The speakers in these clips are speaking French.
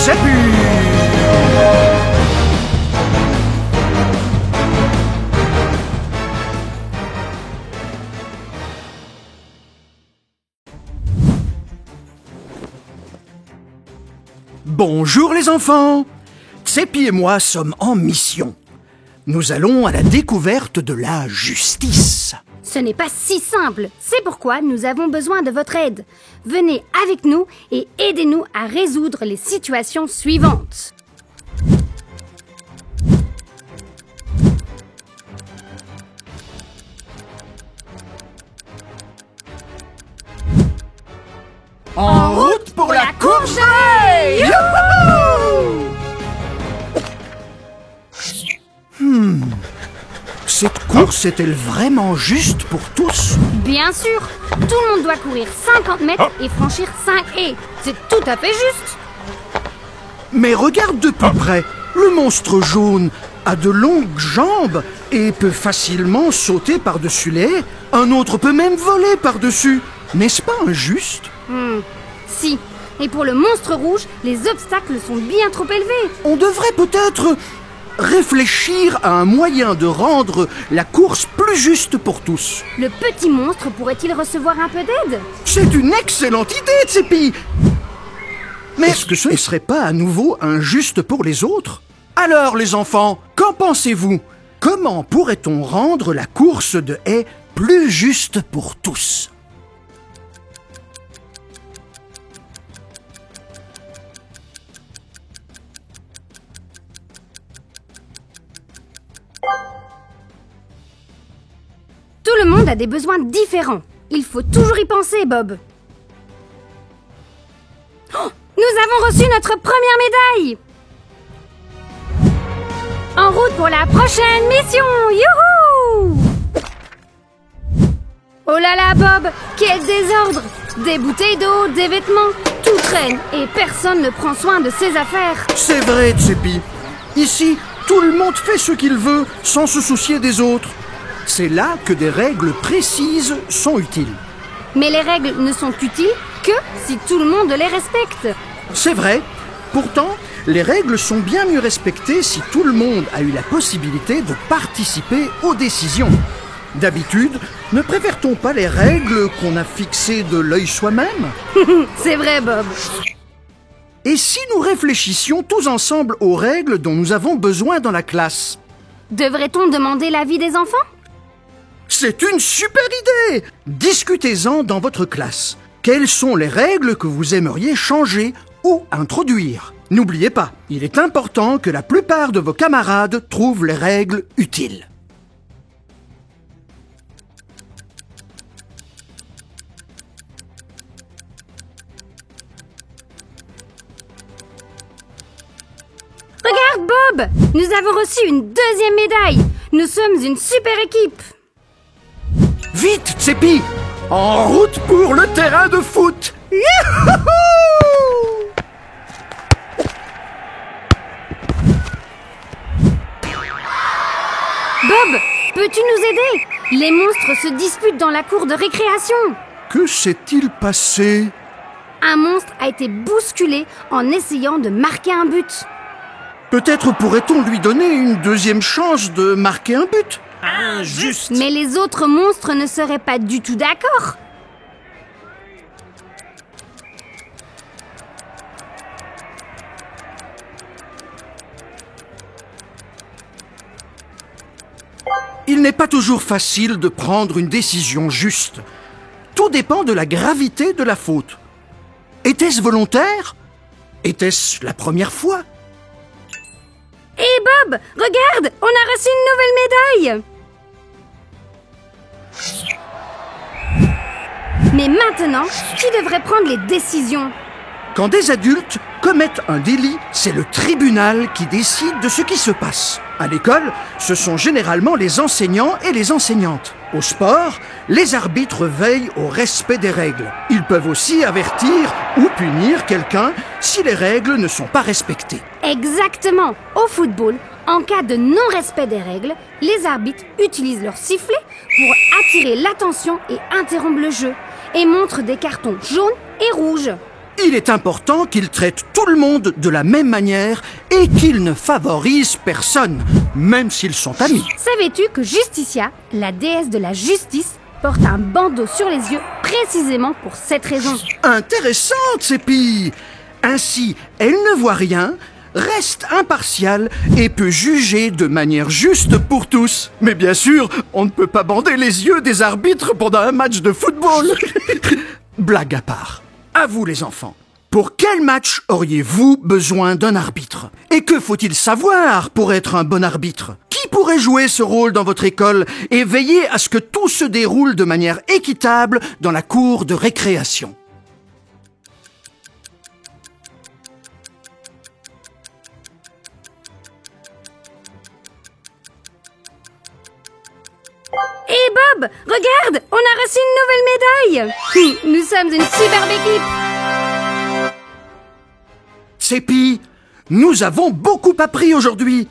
Tsepi. Bonjour les enfants. Tsepi et moi sommes en mission. Nous allons à la découverte de la justice. Ce n'est pas si simple. C'est pourquoi nous avons besoin de votre aide. Venez avec nous et aidez-nous à résoudre les situations suivantes. En route pour la course! Cette course est-elle vraiment juste pour tous? Bien sûr, tout le monde doit courir 50 mètres et franchir 5 haies. C'est tout à fait juste. Mais regarde de plus près, le monstre jaune a de longues jambes et peut facilement sauter par-dessus les haies. Un autre peut même voler par-dessus. N'est-ce pas injuste? Si. Et pour le monstre rouge, les obstacles sont bien trop élevés. On devrait peut-être réfléchir à un moyen de rendre la course plus juste pour tous. Le petit monstre pourrait-il recevoir un peu d'aide? C'est une excellente idée, Tsepi! Mais est-ce que ce ne serait pas à nouveau injuste pour les autres? Alors, les enfants, qu'en pensez-vous? Comment pourrait-on rendre la course de haies plus juste pour tous? Tout le monde a des besoins différents. Il faut toujours y penser, Bob. Oh, nous avons reçu notre première médaille! En route pour la prochaine mission! Youhou! Oh là là, Bob! Quel désordre! Des bouteilles d'eau, des vêtements, tout traîne et personne ne prend soin de ses affaires. C'est vrai, Tsepi. Ici, tout le monde fait ce qu'il veut sans se soucier des autres. C'est là que des règles précises sont utiles. Mais les règles ne sont utiles que si tout le monde les respecte. C'est vrai. Pourtant, les règles sont bien mieux respectées si tout le monde a eu la possibilité de participer aux décisions. D'habitude, ne préfère-t-on pas les règles qu'on a fixées de l'œil soi-même? C'est vrai, Bob. Et si nous réfléchissions tous ensemble aux règles dont nous avons besoin dans la classe? Devrait-on demander l'avis des enfants? C'est une super idée! Discutez-en dans votre classe. Quelles sont les règles que vous aimeriez changer ou introduire? N'oubliez pas, il est important que la plupart de vos camarades trouvent les règles utiles. Regarde, Bob! Nous avons reçu une deuxième médaille! Nous sommes une super équipe! Vite, Tsepi! En route pour le terrain de foot! Youhou! Bob, peux-tu nous aider? Les monstres se disputent dans la cour de récréation. Que s'est-il passé? Un monstre a été bousculé en essayant de marquer un but. Peut-être pourrait-on lui donner une deuxième chance de marquer un but? Injuste! Mais les autres monstres ne seraient pas du tout d'accord. Il n'est pas toujours facile de prendre une décision juste. Tout dépend de la gravité de la faute. Était-ce volontaire? Était-ce la première fois? Hé Bob, regarde, on a reçu une nouvelle médaille. Mais maintenant, qui devrait prendre les décisions? Quand des adultes commettent un délit, c'est le tribunal qui décide de ce qui se passe. À l'école, ce sont généralement les enseignants et les enseignantes. Au sport, les arbitres veillent au respect des règles. Ils peuvent aussi avertir ou punir quelqu'un si les règles ne sont pas respectées. Exactement. Au football, en cas de non-respect des règles, les arbitres utilisent leur sifflet pour attirer l'attention et interrompre le jeu, et montrent des cartons jaunes et rouges. Il est important qu'ils traitent tout le monde de la même manière et qu'ils ne favorisent personne, même s'ils sont amis. Savais-tu que Justitia, la déesse de la justice, porte un bandeau sur les yeux précisément pour cette raison? Intéressante, Seppi. Ainsi, elle ne voit rien, reste impartiale et peut juger de manière juste pour tous. Mais bien sûr, on ne peut pas bander les yeux des arbitres pendant un match de football. Blague à part. À vous les enfants. Pour quel match auriez-vous besoin d'un arbitre? Et que faut-il savoir pour être un bon arbitre? Qui pourrait jouer ce rôle dans votre école et veiller à ce que tout se déroule de manière équitable dans la cour de récréation? Hé Bob, regarde, on a reçu une nouvelle médaille. Nous sommes une superbe équipe. Seppi, nous avons beaucoup appris aujourd'hui.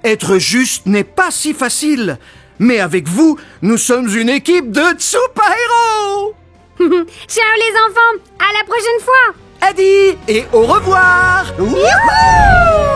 Être juste n'est pas si facile, mais avec vous, nous sommes une équipe de super-héros. Ciao les enfants, à la prochaine fois. Adi, et au revoir. Youhou!